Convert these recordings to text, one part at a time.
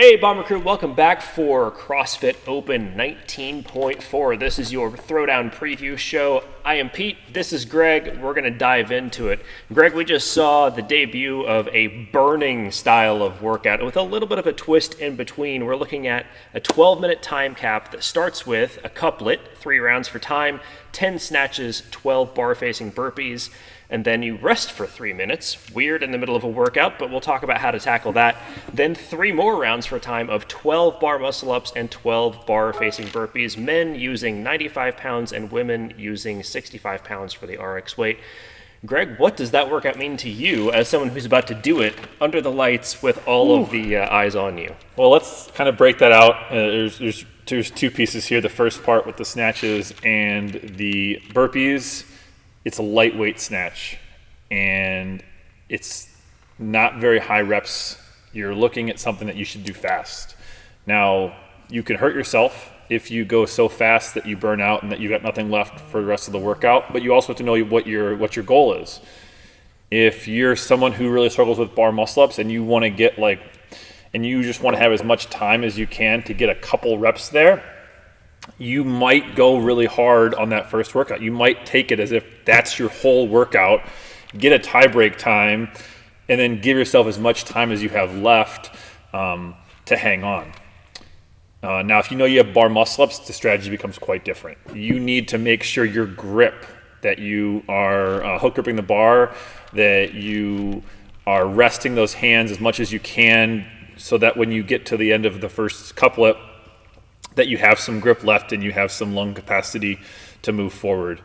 Hey Bomber Crew, welcome back for CrossFit Open 19.4. This is your throwdown preview show. I am Pete, this is Greg, we're going to dive into it. Greg, we just saw the debut of a burning style of workout with a little bit of a twist in between. We're looking at a 12-minute time cap that starts with a couplet, 3 rounds for time, 10 snatches, 12 bar-facing burpees, and then you rest for 3 minutes. Weird in the middle of a workout, but we'll talk about how to tackle that. Then 3 more rounds for a time of 12 bar muscle-ups and 12 bar-facing burpees, men using 95 pounds and women using 65 pounds for the RX weight. Greg, what does that workout mean to you as someone who's about to do it under the lights with all of the eyes on you? Well, let's kind of break that out. There's 2 pieces here. The first part with the snatches and the burpees. It's a lightweight snatch, and it's not very high reps. You're looking at something that you should do fast. Now, you can hurt yourself if you go so fast that you burn out and that you got nothing left for the rest of the workout, but you also have to know what your goal is. If you're someone who really struggles with bar muscle-ups and you want to get and you just want to have as much time as you can to get a couple reps there, you might go really hard on that first workout. You might take it as if that's your whole workout, get a tie break time, and then give yourself as much time as you have left to hang on. Now, if you know you have bar muscle-ups, the strategy becomes quite different. You need to make sure your grip, that you are hook gripping the bar, that you are resting those hands as much as you can so that when you get to the end of the first couplet, that you have some grip left and you have some lung capacity to move forward.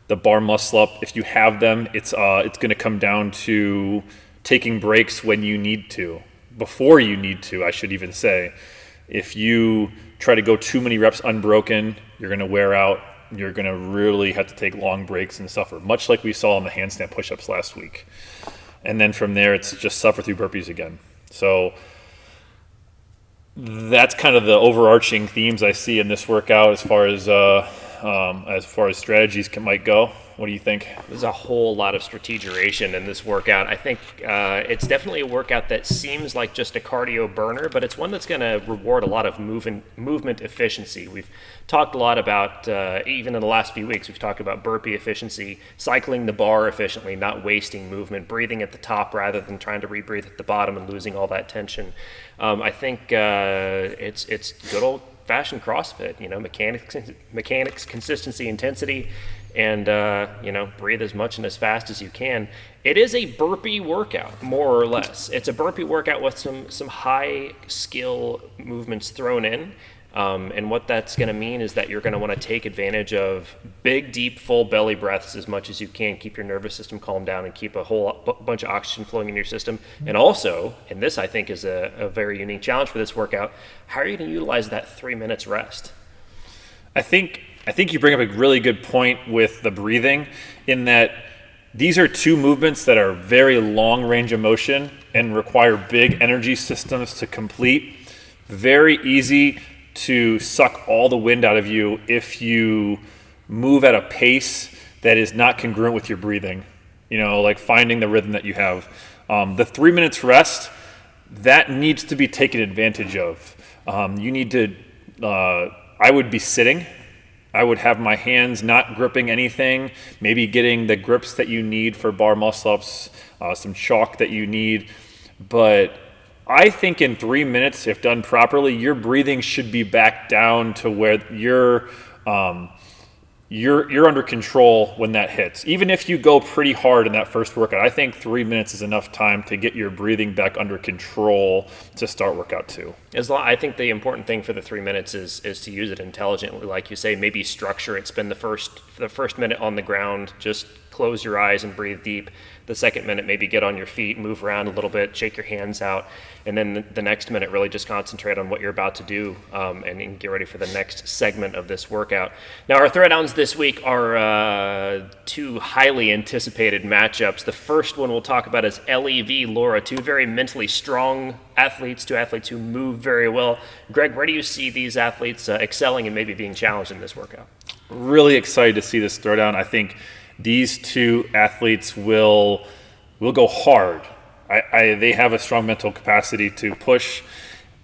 The bar muscle up, if you have them, it's going to come down to taking breaks when you need to, before you need to, I should even say. If you try to go too many reps unbroken, you're going to wear out. You're going to really have to take long breaks and suffer, much like we saw in the handstand push-ups last week. And then from there, it's just suffer through burpees again. So that's kind of the overarching themes I see in this workout as far as strategies might go. What do you think? There's a whole lot of strategeration in this workout. I think it's definitely a workout that seems like just a cardio burner, but it's one that's going to reward a lot of movement efficiency. We've talked a lot about, even in the last few weeks, we've talked about burpee efficiency, cycling the bar efficiently, not wasting movement, breathing at the top rather than trying to rebreathe at the bottom and losing all that tension. I think it's good old-fashioned CrossFit, mechanics, consistency, intensity, and breathe as much and as fast as you can. It is a burpee workout, more or less. It's a burpee workout with some high skill movements thrown in. And what that's going to mean is that you're going to want to take advantage of big, deep, full belly breaths as much as you can. Keep your nervous system calmed down and keep a whole bunch of oxygen flowing in your system. And also, and this I think is a very unique challenge for this workout, how are you going to utilize that 3 minutes rest? I think you bring up a really good point with the breathing, in that these are 2 movements that are very long range of motion and require big energy systems to complete. Very easy to suck all the wind out of you if you move at a pace that is not congruent with your breathing, like finding the rhythm that you have. The 3 minutes rest, that needs to be taken advantage of. You need to, I would be sitting. I would have my hands not gripping anything, maybe getting the grips that you need for bar muscle-ups, some chalk that you need. But I think in 3 minutes, if done properly, your breathing should be back down to where you're under control when that hits. Even if you go pretty hard in that first workout, I think 3 minutes is enough time to get your breathing back under control to start workout 2. I think the important thing for the 3 minutes is to use it intelligently, like you say. Maybe structure it. Spend the first minute on the ground, just close your eyes and breathe deep. The second minute, maybe get on your feet, move around a little bit, shake your hands out, and then the next minute, really just concentrate on what you're about to do and get ready for the next segment of this workout. Now, our throwdowns this week are 2 highly anticipated matchups. The first one we'll talk about is LEV Laura, 2 very mentally strong athletes, 2 athletes who move very well. Greg, where do you see these athletes excelling and maybe being challenged in this workout? Really excited to see this throwdown. I think these 2 athletes will go hard. They have a strong mental capacity to push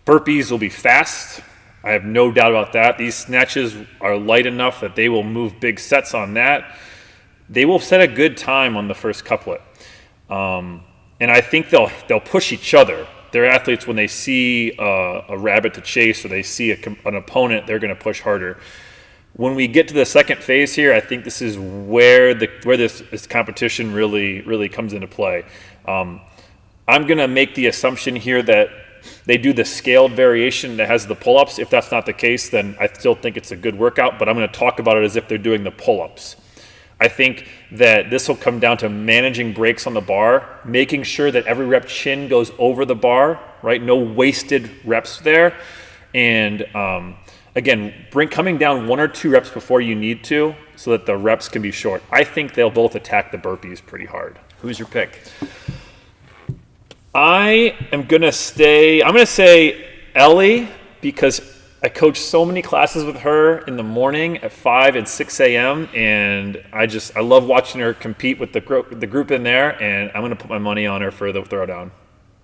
Burpees will be fast. I have no doubt about that. These snatches are light enough that they will move big sets on that. They will set a good time on the first couplet. And I think they'll push each other. They're athletes, when they see a rabbit to chase or they see an opponent, they're going to push harder. When we get to the second phase here, I think this is where this competition really comes into play. I'm going to make the assumption here that they do the scaled variation that has the pull-ups. If that's not the case, then I still think it's a good workout, but I'm going to talk about it as if they're doing the pull-ups. I think that this will come down to managing breaks on the bar, making sure that every rep chin goes over the bar, right? No wasted reps there. And again, coming down 1 or 2 reps before you need to so that the reps can be short. I think they'll both attack the burpees pretty hard. Who's your pick? I'm going to say Ellie, because I coach so many classes with her in the morning at 5 and 6 a.m. and I love watching her compete with the group in there, and I'm going to put my money on her for the throwdown.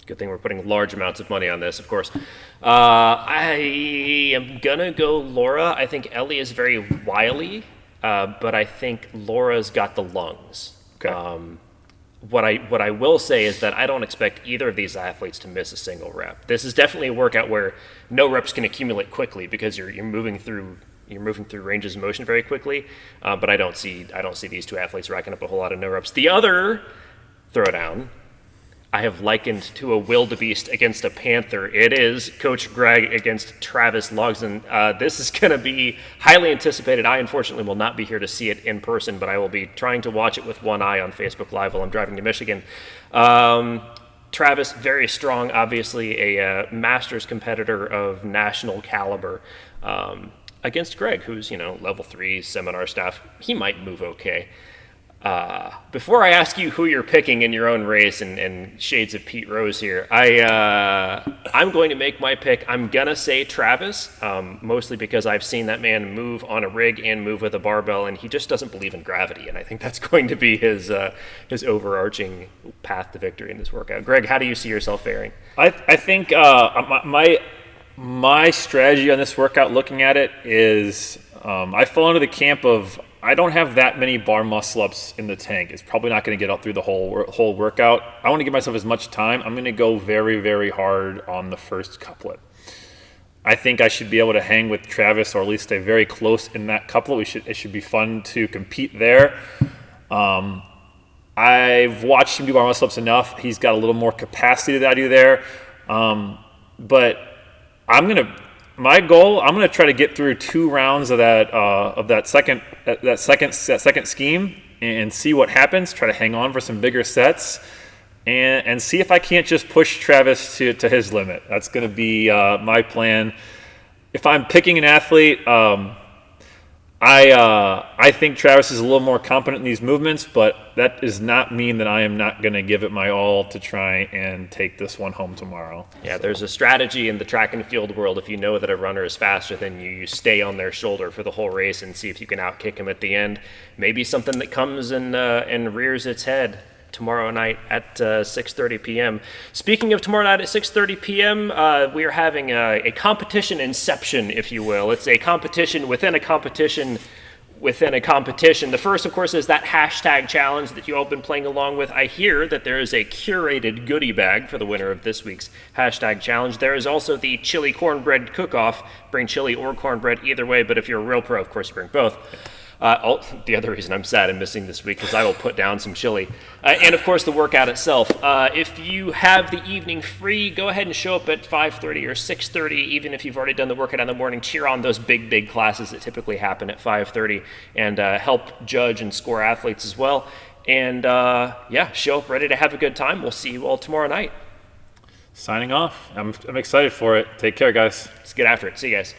Good thing we're putting large amounts of money on this, of course. I am going to go Laura. I think Ellie is very wily, but I think Laura's got the lungs. Okay. What I will say is that I don't expect either of these athletes to miss a single rep. This is definitely a workout where no reps can accumulate quickly because you're moving through ranges of motion very quickly. But I don't see these two athletes racking up a whole lot of no reps. The other throwdown I have likened to a wildebeest against a panther. It is Coach Greg against Travis Logsdon. This is going to be highly anticipated. I, unfortunately, will not be here to see it in person, but I will be trying to watch it with one eye on Facebook Live while I'm driving to Michigan. Travis, very strong, obviously a Masters competitor of national caliber, against Greg, who's, level 3 seminar staff. He might move okay. Before I ask you who you're picking in your own race and shades of Pete Rose here, I'm going to make my pick. I'm going to say Travis, mostly because I've seen that man move on a rig and move with a barbell, and he just doesn't believe in gravity, and I think that's going to be his overarching path to victory in this workout. Greg, how do you see yourself faring? I think my strategy on this workout, looking at it, is I fall into the camp of I don't have that many bar muscle-ups in the tank. It's probably not going to get up through the whole workout. I want to give myself as much time. I'm going to go very, very hard on the first couplet. I think I should be able to hang with Travis, or at least stay very close in that couplet. It should be fun to compete there. I've watched him do bar muscle-ups enough. He's got a little more capacity than I do there. But my goal, I'm going to try to get through 2 rounds of that second scheme and see what happens. Try to hang on for some bigger sets and see if I can't just push Travis to his limit. That's going to be my plan. If I'm picking an athlete, I think Travis is a little more competent in these movements, but that does not mean that I am not going to give it my all to try and take this one home tomorrow. Yeah, there's a strategy in the track and field world. If you know that a runner is faster than you, you stay on their shoulder for the whole race and see if you can outkick him at the end. Maybe something that comes and rears its head tomorrow night at 6:30 p.m. Speaking of tomorrow night at 6:30 p.m., we are having a competition inception, if you will. It's a competition within a competition within a competition. The first, of course, is that hashtag challenge that you all been playing along with. I hear that there is a curated goodie bag for the winner of this week's hashtag challenge. There is also the chili cornbread cook-off. Bring chili or cornbread either way, but if you're a real pro, of course, you bring both. The other reason I'm sad and missing this week is I will put down some chili. And, of course, the workout itself. If you have the evening free, go ahead and show up at 5:30 or 6:30, even if you've already done the workout in the morning. Cheer on those big classes that typically happen at 5:30 and help judge and score athletes as well. And, show up ready to have a good time. We'll see you all tomorrow night. Signing off. I'm excited for it. Take care, guys. Let's get after it. See you guys.